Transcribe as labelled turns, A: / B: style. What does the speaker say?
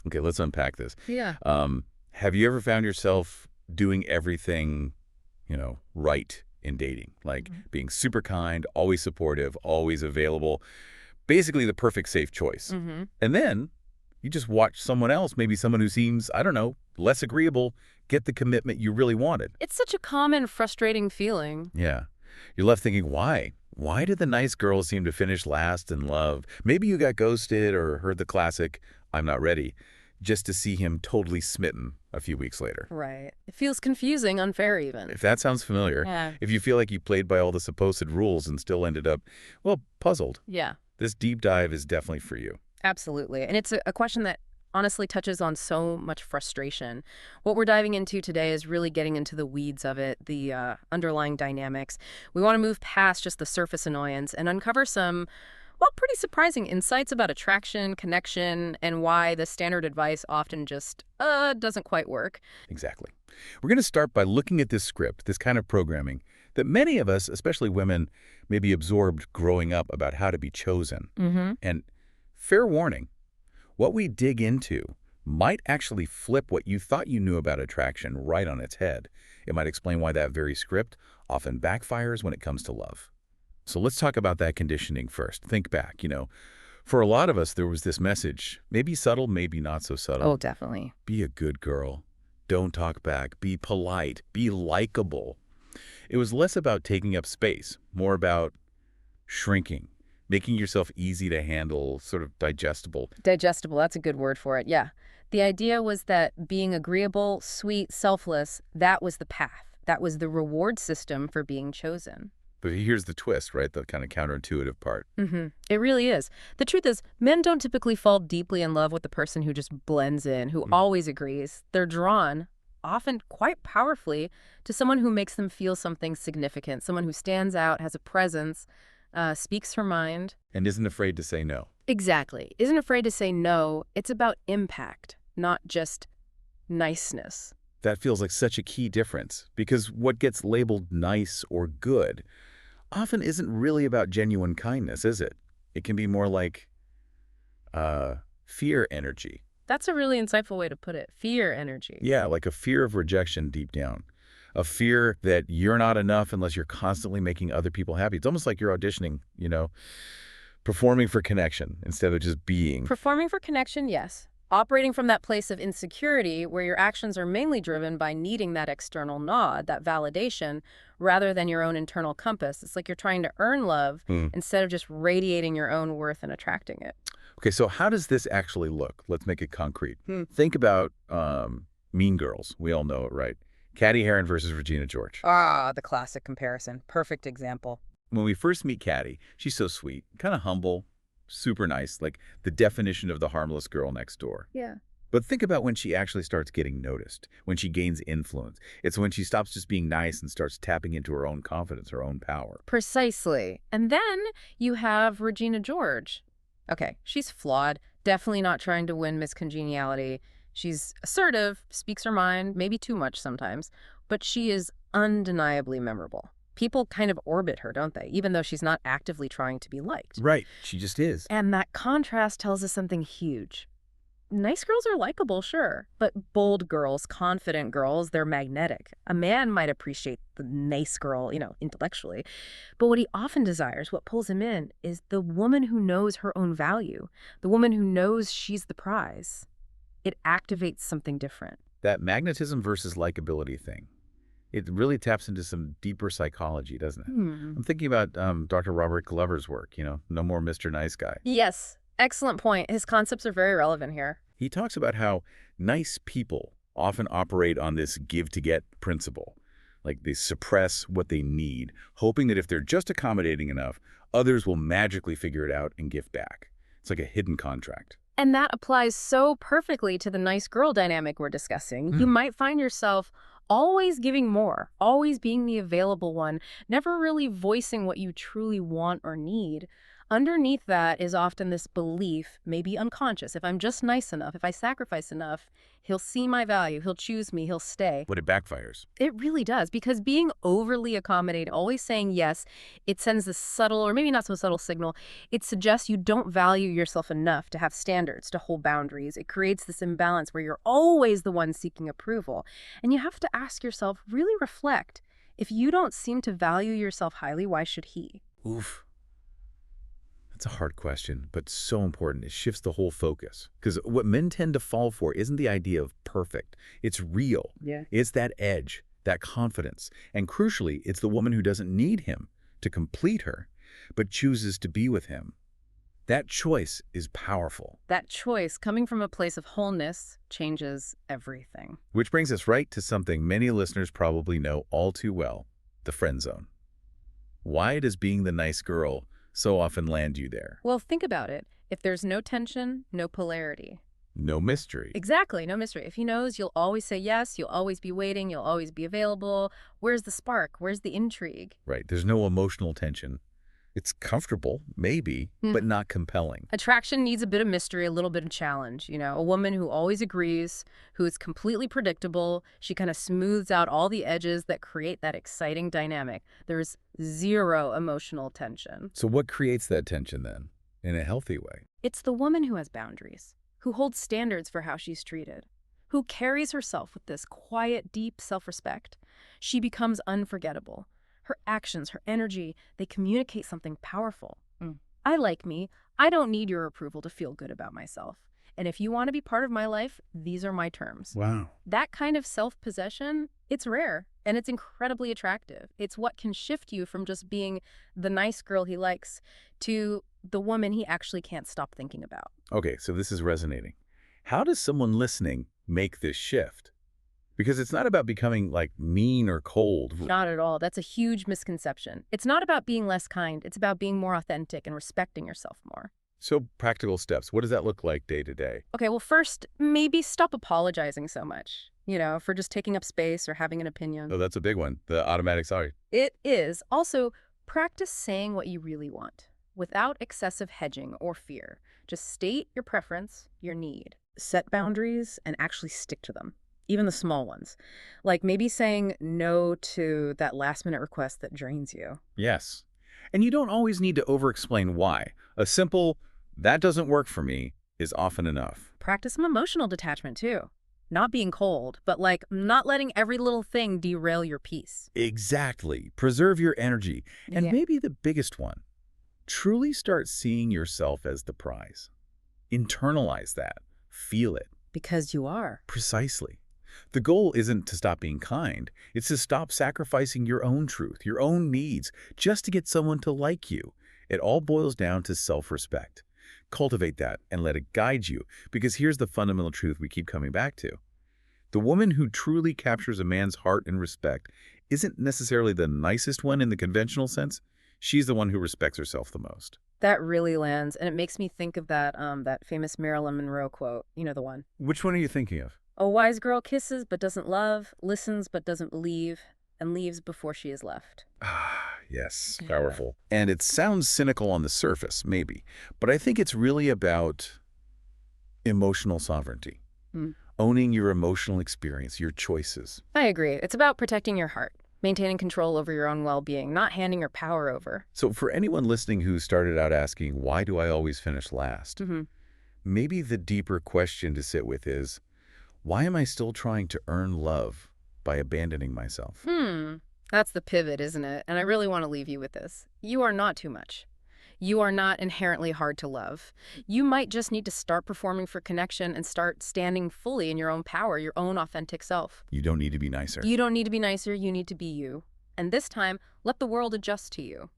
A: Okay, let's unpack this.
B: Yeah.
A: Have you ever found yourself doing everything, right in dating? Like
B: Mhm.
A: being super kind, always supportive, always available, basically the perfect safe choice.
B: Hmm.
A: And then you just watch someone else, maybe someone who seems, I don't know, less agreeable, get the commitment you really wanted.
B: It's such a common, frustrating feeling.
A: Yeah. You're left thinking, why? Why did the nice girls seem to finish last in love? Maybe you got ghosted or heard the classic, I'm not ready, just to see him totally smitten a few weeks later.
B: Right. It feels confusing, unfair even.
A: If that sounds familiar,
B: Yeah.
A: if you feel like you played by all the supposed rules and still ended up, well, puzzled,
B: Yeah,
A: this deep dive is definitely for you.
B: absolutely. And it's a question that honestly touches on so much frustration. What we're diving into today is really getting into the weeds of it, the underlying dynamics. We want to move past just the surface annoyance and uncover some, well, pretty surprising insights about attraction, connection, and why the standard advice often just doesn't quite work.
A: Exactly. We're going to start by looking at this script, this kind of programming, that many of us, especially women, maybe absorbed growing up about how to be chosen.
B: Mm-hmm.
A: And fair warning, what we dig into might actually flip what you thought you knew about attraction right on its head. It might explain why that very script often backfires when it comes to love. So let's talk about that conditioning first. Think back, for a lot of us, there was this message, maybe subtle, maybe not so
B: Oh,
A: subtle.
B: definitely.
A: Be a good girl. Don't talk back. Be polite. Be likable. It was less about taking up space, more about shrinking, making yourself easy to handle, sort of digestible.
B: Digestible, that's a good word for it, yeah. The idea was that being agreeable, sweet, selfless, that was the path. That was the reward system for being chosen.
A: But here's the twist, right? The kind of counterintuitive part.
B: It really is. The truth is, men don't typically fall deeply in love with the person who just blends in, who
A: Mm.
B: always agrees. They're drawn, often quite powerfully, to someone who makes them feel something significant, someone who stands out, has a presence, speaks her mind.
A: And isn't afraid to say no.
B: Exactly. Isn't afraid to say no. It's about impact, not just niceness.
A: That feels like such a key difference because what gets labeled nice or good often isn't really about genuine kindness, is it? It can be more like fear energy.
B: That's a really insightful way to put it. Fear energy.
A: Yeah, like a fear of rejection deep down. A fear that you're not enough unless you're constantly making other people happy. It's almost like you're auditioning, performing for connection instead of just being.
B: Performing for connection, yes. Operating from that place of insecurity where your actions are mainly driven by needing that external nod, that validation, rather than your own internal compass. It's like you're trying to earn love
A: Hmm.
B: instead of just radiating your own worth and attracting it.
A: Okay, so how does this actually look? Let's make it concrete. Think about Mean Girls. We all know it, right? Caddy Heron versus Regina George.
B: Ah, the classic comparison. Perfect example.
A: When we first meet Caddy, she's so sweet, kind of humble, super nice, like the definition of the harmless girl next door.
B: Yeah.
A: But think about when she actually starts getting noticed, when she gains influence. It's when she stops just being nice and starts tapping into her own confidence, her own power.
B: Precisely. And then you have Regina George. Okay, she's flawed, definitely not trying to win Miss Congeniality. She's assertive, speaks her mind, maybe too much sometimes, but she is undeniably memorable. People kind of orbit her, don't they? Even though she's not actively trying to be liked.
A: Right. She just is.
B: And that contrast tells us something huge. Nice girls are likable, sure, but bold girls, confident girls, they're magnetic. A man might appreciate the nice girl, intellectually, but what he often desires, what pulls him in, is the woman who knows her own value, the woman who knows she's the prize. It activates something different.
A: That magnetism versus likability thing. It really taps into some deeper psychology, doesn't it? I'm thinking about Dr. Robert Glover's work, No More Mr. Nice Guy.
B: Yes, excellent point. His concepts are very relevant here.
A: He talks about how nice people often operate on this give-to-get principle. Like they suppress what they need, hoping that if they're just accommodating enough, others will magically figure it out and give back. It's like a hidden contract.
B: And that applies so perfectly to the nice girl dynamic we're discussing. You might find yourself always giving more, always being the available one, never really voicing what you truly want or need. Underneath that is often this belief, maybe unconscious, if I'm just nice enough, if I sacrifice enough, he'll see my value, he'll choose me, he'll stay.
A: But it backfires.
B: It really does, because being overly accommodating, always saying yes, it sends this subtle, or maybe not so subtle signal. It suggests you don't value yourself enough to have standards, to hold boundaries. It creates this imbalance where you're always the one seeking approval. And you have to ask yourself, really reflect. If you don't seem to value yourself highly, why should he?
A: Oof. That's a hard question, but so important. It shifts the whole focus. Because what men tend to fall for isn't the idea of perfect. It's real.
B: Yeah.
A: It's that edge, that confidence. And crucially, it's the woman who doesn't need him to complete her, but chooses to be with him. That choice is powerful.
B: That choice, coming from a place of wholeness, changes everything.
A: Which brings us right to something many listeners probably know all too well, the friend zone. Why does being the nice girl so often land you there?
B: Well, think about it. If there's no tension, no polarity.
A: No mystery.
B: Exactly, no mystery. If he knows, you'll always say yes, you'll always be waiting, you'll always be available. Where's the spark? Where's the intrigue?
A: Right. There's no emotional tension. It's comfortable, maybe, but not compelling.
B: Attraction needs a bit of mystery, a little bit of challenge. A woman who always agrees, who is completely predictable. She kind of smooths out all the edges that create that exciting dynamic. There's zero emotional tension.
A: So what creates that tension then, in a healthy way?
B: It's the woman who has boundaries, who holds standards for how she's treated, who carries herself with this quiet, deep self-respect. She becomes unforgettable. Her actions, her energy, they communicate something powerful. I like me. I don't need your approval to feel good about myself. And if you want to be part of my life, these are my terms.
A: Wow.
B: That kind of self-possession, it's rare, and it's incredibly attractive. It's what can shift you from just being the nice girl he likes to the woman he actually can't stop thinking about.
A: Okay, so this is resonating. How does someone listening make this shift? Because it's not about becoming, like, mean or cold.
B: Not at all. That's a huge misconception. It's not about being less kind. It's about being more authentic and respecting yourself more.
A: So practical steps. What does that look like day to day?
B: Okay, well, first, maybe stop apologizing so much, for just taking up space or having an opinion.
A: Oh, that's a big one. The automatic sorry.
B: It is. Also, practice saying what you really want without excessive hedging or fear. Just state your preference, your need. Set boundaries and actually stick to them. Even the small ones. Like maybe saying no to that last-minute request that drains you.
A: Yes. And you don't always need to over-explain why. A simple, that doesn't work for me, is often enough.
B: Practice some emotional detachment, too. Not being cold, but not letting every little thing derail your peace.
A: Exactly. Preserve your energy. And
B: Yeah.
A: maybe the biggest one, truly start seeing yourself as the prize. Internalize that. Feel it.
B: Because you are.
A: Precisely. The goal isn't to stop being kind. It's to stop sacrificing your own truth, your own needs, just to get someone to like you. It all boils down to self-respect. Cultivate that and let it guide you, because here's the fundamental truth we keep coming back to. The woman who truly captures a man's heart and respect isn't necessarily the nicest one in the conventional sense. She's the one who respects herself the most.
B: That really lands, and it makes me think of that famous Marilyn Monroe quote. You know the one.
A: Which one are you thinking of?
B: A wise girl kisses but doesn't love, listens but doesn't believe, and leaves before she is left.
A: Ah, yes, powerful. And it sounds cynical on the surface, maybe, but I think it's really about emotional sovereignty. Owning your emotional experience, your choices.
B: I agree. It's about protecting your heart, maintaining control over your own well-being, not handing your power over.
A: So for anyone listening who started out asking, why do I always finish last? Maybe the deeper question to sit with is, why am I still trying to earn love by abandoning myself?
B: That's the pivot, isn't it? And I really want to leave you with this. You are not too much. You are not inherently hard to love. You might just need to start performing for connection and start standing fully in your own power, your own authentic self.
A: You don't need to be nicer.
B: You don't need to be nicer. You need to be you. And this time, let the world adjust to you.